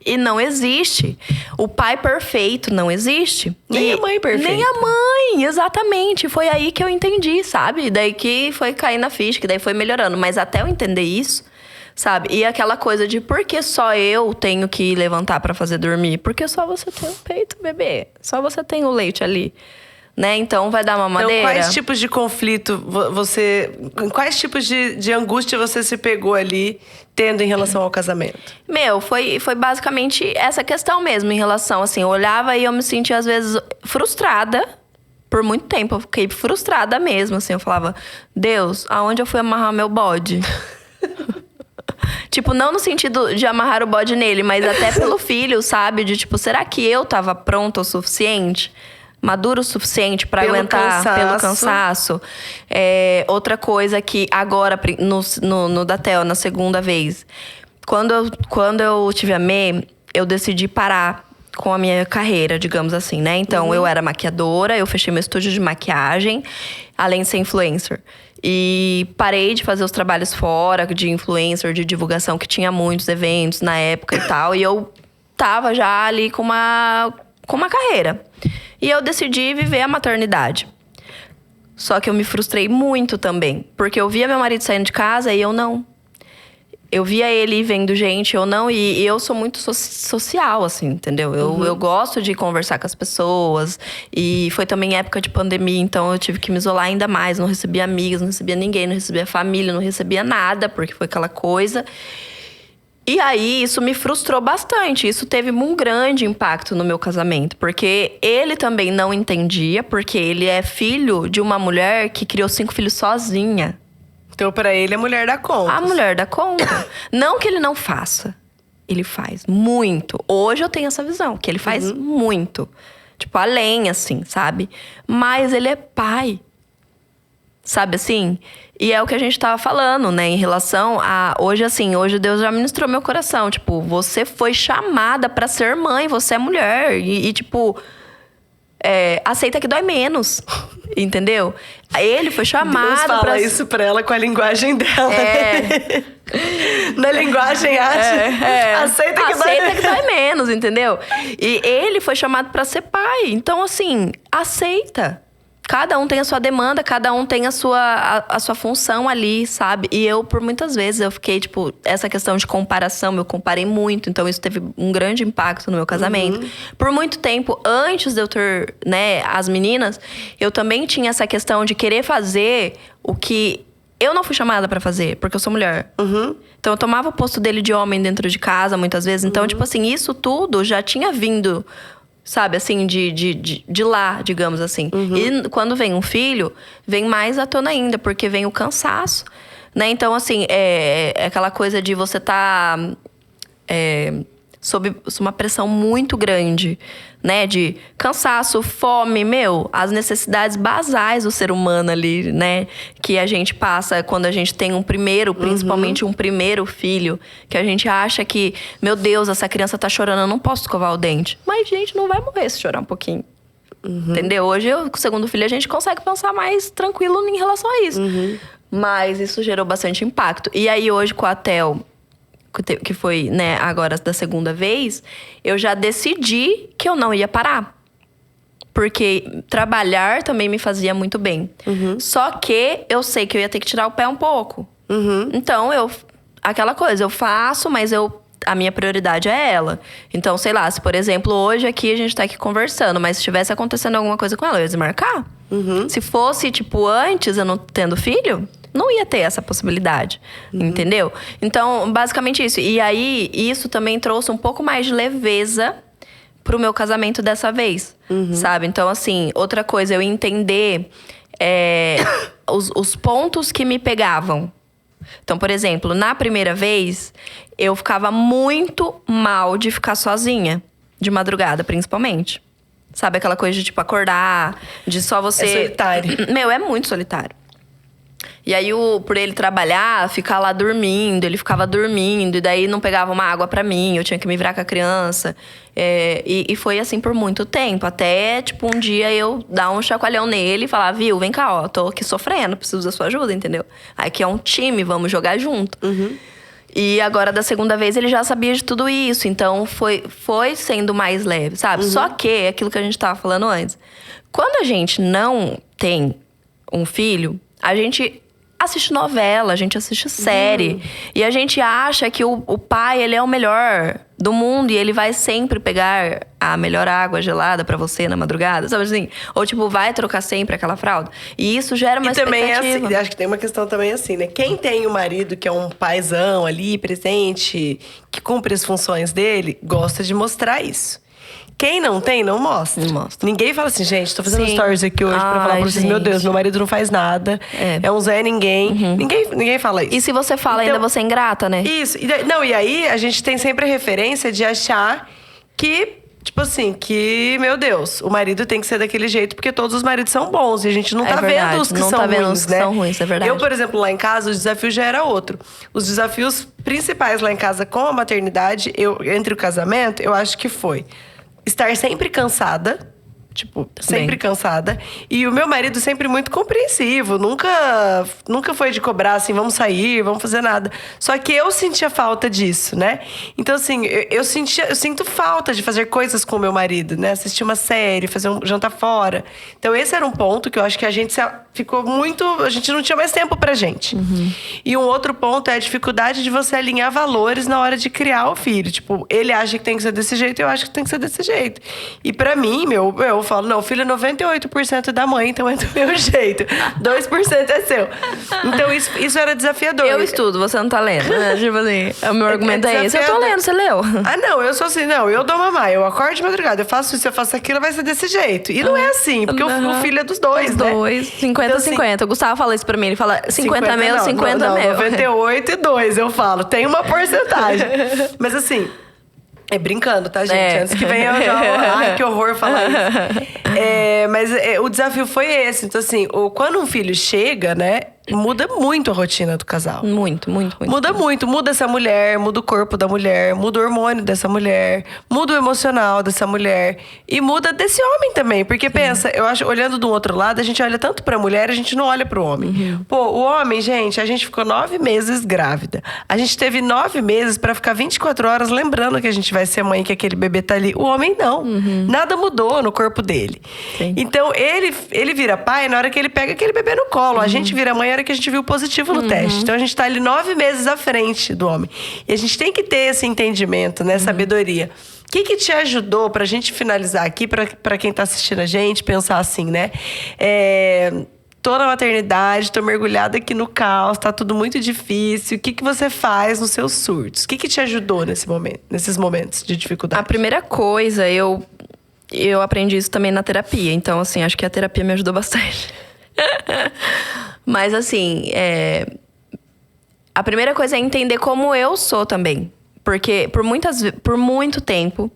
Speaker 2: E não existe. O pai perfeito não existe.
Speaker 1: Nem a mãe perfeita.
Speaker 2: Nem a mãe, exatamente. Foi aí que eu entendi, sabe? Daí que foi cair na ficha, que daí foi melhorando. Mas até eu entender isso, sabe? E aquela coisa de por que só eu tenho que levantar pra fazer dormir? Porque só você tem o peito, bebê. Só você tem o leite ali. Né? Então vai dar mamadeira.
Speaker 1: Então, quais tipos de conflito em quais tipos de angústia você se pegou ali tendo em relação ao casamento?
Speaker 2: Foi basicamente essa questão mesmo em relação, assim, eu olhava e eu me sentia às vezes frustrada. Por muito tempo eu fiquei frustrada mesmo, assim, eu falava, Deus, aonde eu fui amarrar meu bode? Tipo, não no sentido de amarrar o bode nele, mas até pelo filho, sabe? De tipo, será que eu tava pronta o suficiente? Maduro o suficiente pra aguentar pelo cansaço? Outra coisa que agora, no Datel, na segunda vez, quando eu tive a Mê, eu decidi parar com a minha carreira, digamos assim, né? Então, eu era maquiadora, eu fechei meu estúdio de maquiagem, além de ser influencer. E parei de fazer os trabalhos fora, de influencer, de divulgação, que tinha muitos eventos na época e tal. E eu tava já ali com uma carreira. E eu decidi viver a maternidade. Só que eu me frustrei muito também. Porque eu via meu marido saindo de casa e eu não. Eu via ele vendo gente, eu não. E eu sou muito social, assim, entendeu? Eu gosto de conversar com as pessoas. E foi também época de pandemia, então eu tive que me isolar ainda mais. Não recebia amigos, não recebia ninguém, não recebia família, não recebia nada, porque foi aquela coisa. E aí, isso me frustrou bastante. Isso teve um grande impacto no meu casamento. Porque ele também não entendia, porque ele é filho de uma mulher que criou 5 filhos sozinha.
Speaker 1: Então, pra ele, a mulher dá conta.
Speaker 2: A mulher dá conta. Não que ele não faça. Ele faz muito. Hoje eu tenho essa visão, que ele faz muito. Tipo, além, assim, sabe? Mas ele é pai. Sabe assim? E é o que a gente tava falando, né? Em relação a... Hoje, assim, hoje Deus já ministrou meu coração. Tipo, você foi chamada pra ser mãe, você é mulher. E tipo... aceita que dói menos. Entendeu? Ele foi chamado
Speaker 1: Deus fala isso pra ela com a linguagem dela. Né? Na linguagem aceita que dói
Speaker 2: menos, entendeu? E ele foi chamado pra ser pai. Então, assim, aceita. Cada um tem a sua demanda, cada um tem a sua função ali, sabe? E eu, por muitas vezes, eu fiquei, tipo... Essa questão de comparação, eu comparei muito. Então, isso teve um grande impacto no meu casamento. Por muito tempo, antes de eu ter, né, as meninas... Eu também tinha essa questão de querer fazer o que... Eu não fui chamada pra fazer, porque eu sou mulher. Então, eu tomava o posto dele de homem dentro de casa, muitas vezes. Então, tipo assim, isso tudo já tinha vindo... Sabe, assim, de lá, digamos assim. E quando vem um filho, vem mais à tona ainda, porque vem o cansaço, né? Então, assim, é aquela coisa de você tá sob uma pressão muito grande, né? De cansaço, fome, as necessidades basais do ser humano ali, né? Que a gente passa quando a gente tem principalmente um primeiro filho. Que a gente acha que, meu Deus, essa criança tá chorando, eu não posso escovar o dente. Mas, gente, não vai morrer se chorar um pouquinho. Entendeu? Hoje, com o segundo filho, a gente consegue pensar mais tranquilo em relação a isso. Mas isso gerou bastante impacto. E aí, hoje, com a Tel... que foi, né, agora da segunda vez, eu já decidi que eu não ia parar. Porque trabalhar também me fazia muito bem. Só que eu sei que eu ia ter que tirar o pé um pouco. Então, aquela coisa, eu faço, mas a minha prioridade é ela. Então, sei lá, se por exemplo, hoje aqui a gente tá aqui conversando, mas se tivesse acontecendo alguma coisa com ela, eu ia desmarcar. Se fosse, tipo, antes eu não tendo filho... Não ia ter essa possibilidade, entendeu? Então, basicamente isso. E aí, isso também trouxe um pouco mais de leveza pro meu casamento dessa vez, sabe? Então, assim, outra coisa, eu entender os pontos que me pegavam. Então, por exemplo, na primeira vez, eu ficava muito mal de ficar sozinha, de madrugada, principalmente. Sabe, aquela coisa de, tipo, acordar, de só você...
Speaker 1: É solitário.
Speaker 2: É muito solitário. E aí, por ele trabalhar, ficar lá dormindo, ele ficava dormindo, e daí não pegava uma água pra mim, eu tinha que me virar com a criança. E foi assim por muito tempo, até, tipo, um dia eu dar um chacoalhão nele e falar, viu, vem cá, ó, tô aqui sofrendo, preciso da sua ajuda, entendeu? Aqui é um time, vamos jogar junto. E agora, da segunda vez, ele já sabia de tudo isso, então foi sendo mais leve, sabe? Só que, é aquilo que a gente tava falando antes, quando a gente não tem um filho, a gente assiste novela, a gente assiste série. E a gente acha que o pai, ele é o melhor do mundo. E ele vai sempre pegar a melhor água gelada pra você na madrugada, sabe assim? Ou tipo, vai trocar sempre aquela fralda. E isso gera uma expectativa.
Speaker 1: E também é assim, acho que tem uma questão também assim, né? Quem tem um marido que é um paizão ali, presente, que cumpre as funções dele, gosta de mostrar isso. Quem não tem, não mostra.
Speaker 2: Não mostra.
Speaker 1: Ninguém fala assim, gente, tô fazendo
Speaker 2: Sim.
Speaker 1: stories aqui hoje pra falar pra vocês, meu Deus, meu marido não faz nada. É um Zé Ninguém. Ninguém fala isso.
Speaker 2: E se você fala,
Speaker 1: Então,
Speaker 2: ainda você é ingrata, né?
Speaker 1: Isso. E aí a gente tem sempre a referência de achar que, tipo assim, que, meu Deus, o marido tem que ser daquele jeito porque todos os maridos são bons. E a gente não tá
Speaker 2: verdade,
Speaker 1: vendo os que
Speaker 2: não
Speaker 1: são
Speaker 2: tá vendo
Speaker 1: ruins,
Speaker 2: os que
Speaker 1: né?
Speaker 2: são ruins, é verdade.
Speaker 1: Eu, por exemplo, lá em casa, o desafio já era outro. Os desafios principais lá em casa com a maternidade, entre o casamento, eu acho que foi estar sempre cansada. Tipo, sempre cansada. E o meu marido sempre muito compreensivo. Nunca foi de cobrar assim, vamos sair, vamos fazer nada. Só que eu sentia falta disso, né? Então, assim, eu sinto falta de fazer coisas com o meu marido, né? Assistir uma série, fazer um jantar fora. Então, esse era um ponto que eu acho que a gente ficou muito... A gente não tinha mais tempo pra gente. E um outro ponto é a dificuldade de você alinhar valores na hora de criar o filho. Tipo, ele acha que tem que ser desse jeito, eu acho que tem que ser desse jeito. E pra mim, eu falo, não, o filho é 98% da mãe, então é do meu jeito. 2% é seu. Então, isso era desafiador.
Speaker 2: Eu estudo, você não tá lendo. Tipo assim, o meu argumento é esse. Eu tô lendo, você leu.
Speaker 1: Ah, não, eu sou assim, não, eu dou mamar. Eu acordo de madrugada, eu faço isso, eu faço aquilo, vai ser desse jeito. E não é assim, porque o filho é dos dois,
Speaker 2: Os
Speaker 1: né?
Speaker 2: dois, 50-50. Então, assim, o Gustavo fala isso pra mim, ele fala 50 meu, 50 meu.
Speaker 1: 98 e 2, eu falo. Tem uma porcentagem. Mas assim... É brincando, tá, gente? Antes que venha já... Ai, que horror falar isso. Mas o desafio foi esse. Então, assim, quando um filho chega, né? Muda muito a rotina do casal.
Speaker 2: Muito.
Speaker 1: Muda muito. Muda essa mulher, muda o corpo da mulher, muda o hormônio dessa mulher, muda o emocional dessa mulher. E muda desse homem também. Porque pensa, eu acho, olhando do outro lado, a gente olha tanto pra mulher, a gente não olha pro homem. Pô, o homem, gente, a gente ficou 9 meses grávida. A gente teve 9 meses pra ficar 24 horas lembrando que a gente vai ser mãe, que aquele bebê tá ali. O homem não. Nada mudou no corpo dele.
Speaker 2: Sim.
Speaker 1: Então, ele vira pai na hora que ele pega aquele bebê no colo. A gente vira mãe na hora que a gente viu positivo no teste. Então, a gente tá ali 9 meses à frente do homem. E a gente tem que ter esse entendimento, né? Sabedoria. O que te ajudou, pra gente finalizar aqui, pra quem tá assistindo a gente, pensar assim, né? Tô na maternidade, tô mergulhada aqui no caos, tá tudo muito difícil. O que você faz nos seus surtos? O que te ajudou nesses momentos de dificuldade?
Speaker 2: A primeira coisa, eu aprendi isso também na terapia. Então, assim, acho que a terapia me ajudou bastante. Mas, assim, a primeira coisa é entender como eu sou também. Porque por muito tempo,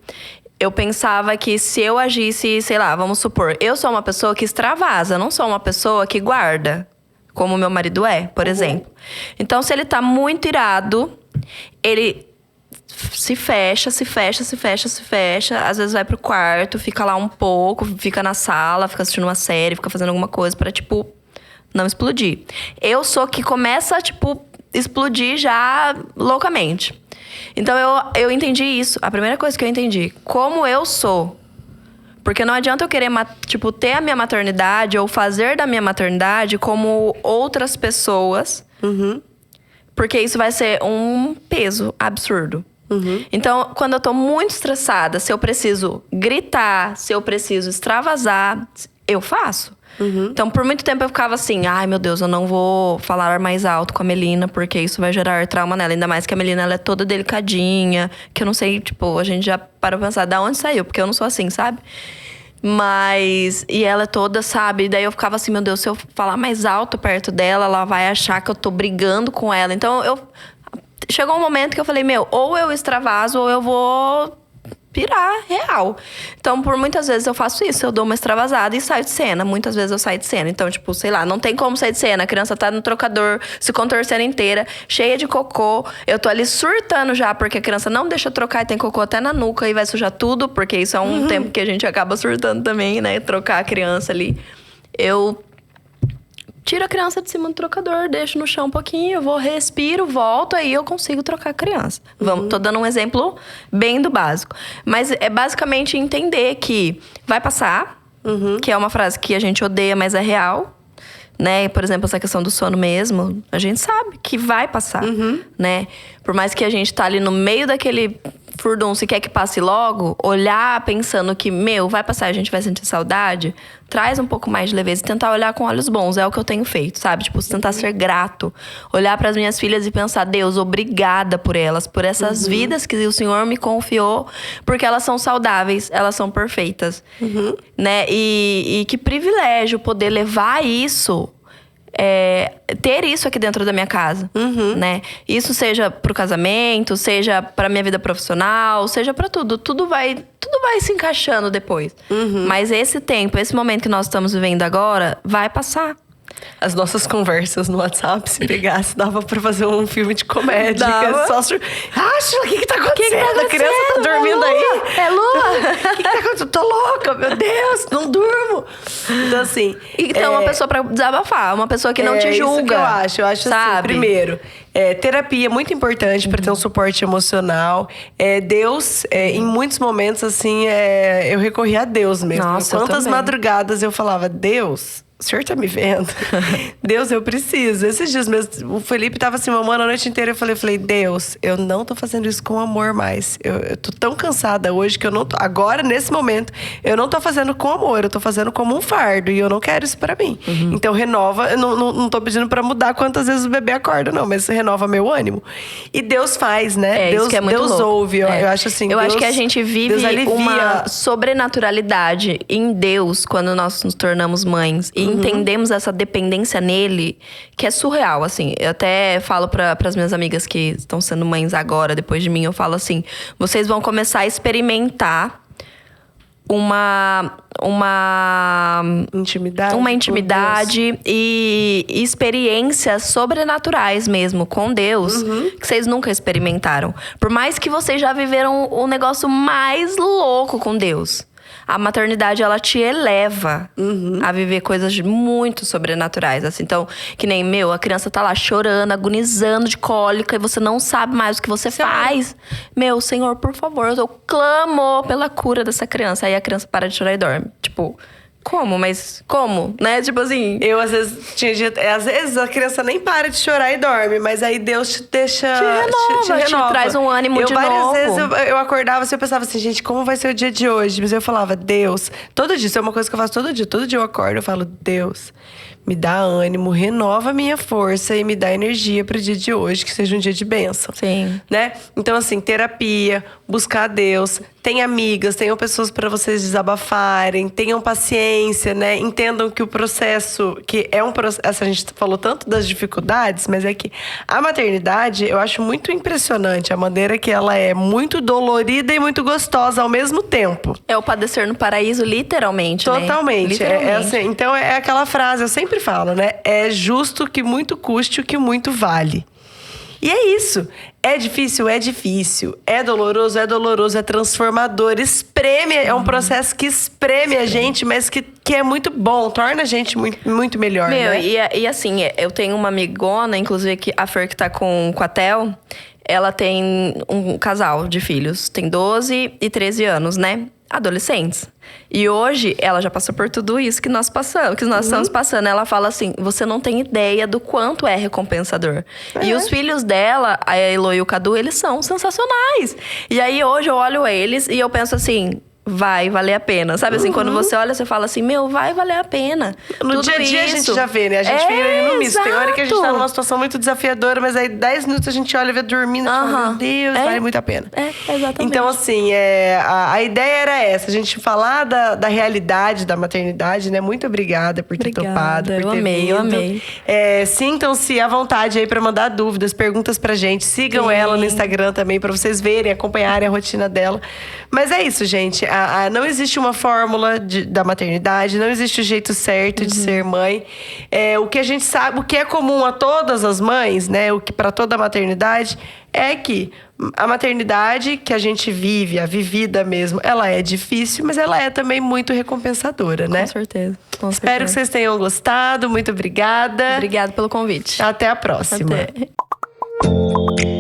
Speaker 2: eu pensava que se eu agisse, sei lá, vamos supor, eu sou uma pessoa que extravasa, não sou uma pessoa que guarda, como meu marido é, por exemplo. Então, se ele tá muito irado, ele se fecha, às vezes vai pro quarto, fica lá um pouco, fica na sala, fica assistindo uma série, fica fazendo alguma coisa pra, tipo, não explodir. Eu sou que começa a, tipo, explodir já loucamente. Então, eu entendi isso. A primeira coisa que eu entendi, como eu sou. Porque não adianta eu querer, tipo, ter a minha maternidade ou fazer da minha maternidade como outras pessoas. Porque isso vai ser um peso absurdo. Então, quando eu tô muito estressada, se eu preciso gritar, se eu preciso extravasar, eu faço. Então, por muito tempo eu ficava assim, ai meu Deus, eu não vou falar mais alto com a Melina, porque isso vai gerar trauma nela. Ainda mais que a Melina, ela é toda delicadinha, que eu não sei, tipo, a gente já parou pra pensar de onde saiu, porque eu não sou assim, sabe? E ela é toda, sabe? E daí eu ficava assim, meu Deus, se eu falar mais alto perto dela, ela vai achar que eu tô brigando com ela. Então, chegou um momento que eu falei, ou eu extravaso, ou eu vou pirar real. Então, por muitas vezes eu faço isso. Eu dou uma extravasada e saio de cena. Muitas vezes eu saio de cena. Então, tipo, sei lá, não tem como sair de cena. A criança tá no trocador, se contorcendo inteira, cheia de cocô. Eu tô ali surtando já, porque a criança não deixa trocar e tem cocô até na nuca e vai sujar tudo, porque isso é um tempo que a gente acaba surtando também, né? Trocar a criança ali. Eu tiro a criança de cima do trocador, deixo no chão um pouquinho, eu vou, respiro, volto, aí eu consigo trocar a criança. Tô dando um exemplo bem do básico. Mas é basicamente entender que vai passar, que é uma frase que a gente odeia, mas é real. Né? Por exemplo, essa questão do sono mesmo, a gente sabe que vai passar, né? Por mais que a gente tá ali no meio daquele furdunço e quer que passe logo, olhar pensando que, vai passar, a gente vai sentir saudade, traz um pouco mais de leveza e tentar olhar com olhos bons. É o que eu tenho feito, sabe? Tipo, tentar ser grato. Olhar para as minhas filhas e pensar, Deus, obrigada por elas, por essas vidas que o Senhor me confiou, porque elas são saudáveis, elas são perfeitas, né? E que privilégio poder levar isso, ter isso aqui dentro da minha casa, né? Isso seja pro casamento, seja pra minha vida profissional, seja pra tudo. Tudo vai se encaixando depois. Mas esse tempo, esse momento que nós estamos vivendo agora, vai passar.
Speaker 1: As nossas conversas no WhatsApp, se pegasse, dava pra fazer um filme de comédia.
Speaker 2: Dava.
Speaker 1: Só Ashla, o que tá acontecendo? A criança tá dormindo aí?
Speaker 2: É lua?
Speaker 1: O que tá acontecendo? Tô louca, meu Deus, não durmo. Então, assim...
Speaker 2: Então, uma pessoa pra desabafar. Uma pessoa que não te julga.
Speaker 1: Isso que eu acho. Eu acho assim, primeiro... terapia é muito importante para ter um suporte emocional. Deus, em muitos momentos, assim, eu recorri a Deus mesmo.
Speaker 2: Nossa,
Speaker 1: Quantas madrugadas eu falava, Deus, o senhor tá me vendo? Deus, eu preciso. Esses dias mesmo, o Felipe tava assim, mamando a noite inteira. Eu falei, Deus, eu não tô fazendo isso com amor mais. Eu tô tão cansada hoje que eu não tô... Agora, nesse momento, eu não tô fazendo com amor. Eu tô fazendo como um fardo. E eu não quero isso pra mim. Então, renova. Eu não tô pedindo pra mudar quantas vezes o bebê acorda, não. Mas renova meu ânimo. E Deus faz, né?
Speaker 2: Deus, isso que é muito
Speaker 1: Deus
Speaker 2: louco.
Speaker 1: ouve. Eu acho assim,
Speaker 2: eu
Speaker 1: Deus,
Speaker 2: acho que a gente vive uma sobrenaturalidade em Deus quando nós nos tornamos mães. E entendemos essa dependência nele, que é surreal, assim. Eu até falo para as minhas amigas que estão sendo mães agora, depois de mim, eu falo assim, vocês vão começar a experimentar uma intimidade e experiências sobrenaturais mesmo com Deus, que vocês nunca experimentaram. Por mais que vocês já viveram o negócio mais louco com Deus. A maternidade, ela te eleva a viver coisas muito sobrenaturais, assim. Então, que nem, a criança tá lá chorando, agonizando de cólica e você não sabe mais o que você faz. Senhor, por favor, eu clamo pela cura dessa criança. Aí a criança para de chorar e dorme. Tipo... Como? Mas como? Né? Tipo assim...
Speaker 1: Eu, às vezes, às vezes a criança nem para de chorar e dorme. Mas aí Deus te deixa...
Speaker 2: Te renova. Te traz um ânimo de novo.
Speaker 1: Várias vezes eu acordava assim, eu pensava assim, gente, como vai ser o dia de hoje? Mas eu falava, Deus... Todo dia, isso é uma coisa que eu faço todo dia. Todo dia eu acordo, eu falo, Deus... Me dá ânimo, renova a minha força e me dá energia pro dia de hoje, que seja um dia de bênção.
Speaker 2: Sim.
Speaker 1: Né? Então, assim, terapia, buscar a Deus, tem amigas, tenham pessoas para vocês desabafarem, tenham paciência, né? Entendam que o processo, que é um processo, a gente falou tanto das dificuldades, mas é que a maternidade, eu acho muito impressionante a maneira que ela é muito dolorida e muito gostosa ao mesmo tempo.
Speaker 2: É o padecer no paraíso, literalmente,
Speaker 1: Totalmente.
Speaker 2: Né? Literalmente.
Speaker 1: Assim, então, é aquela frase, eu sempre falo, né? É justo que muito custe o que muito vale. E é isso. É difícil? É difícil. É doloroso? É doloroso. É transformador. Espreme. É um processo que espreme a gente, mas que é muito bom. Torna a gente muito, muito melhor, né?
Speaker 2: E assim, eu tenho uma amigona, inclusive a Fer, que tá com a Theo. Ela tem um casal de filhos. Tem 12 e 13 anos, né? Adolescentes. E hoje, ela já passou por tudo isso que nós passamos, que nós estamos passando. Ela fala assim, você não tem ideia do quanto é recompensador. E os filhos dela, a Elo e o Cadu, eles são sensacionais. E aí, hoje, eu olho eles e eu penso assim... Vai valer a pena. Sabe assim, quando você olha, você fala assim, vai valer a pena.
Speaker 1: No
Speaker 2: tudo
Speaker 1: dia a dia
Speaker 2: isso.
Speaker 1: A gente já vê, né? A gente vê no misto. Tem hora que a gente tá numa situação muito desafiadora, mas aí 10 minutos a gente olha e vê dormindo e fala, meu Deus, vale muito a pena.
Speaker 2: Exatamente.
Speaker 1: Então, assim, a ideia era essa. A gente falar da realidade da maternidade, né? Muito obrigada por ter topado, por ter vindo.
Speaker 2: Eu amei.
Speaker 1: Sintam-se à vontade aí pra mandar dúvidas, perguntas pra gente. Sigam ela no Instagram também, pra vocês verem, acompanharem a rotina dela. Mas é isso, gente. Não existe uma fórmula da maternidade, não existe o jeito certo de ser mãe. O que a gente sabe, o que é comum a todas as mães, né? O que para toda a maternidade é que a maternidade que a gente vive, a vivida mesmo, ela é difícil, mas ela é também muito recompensadora, né?
Speaker 2: Com certeza.
Speaker 1: Espero que vocês tenham gostado. Muito obrigada.
Speaker 2: Obrigada pelo convite.
Speaker 1: Até a próxima.
Speaker 2: Até.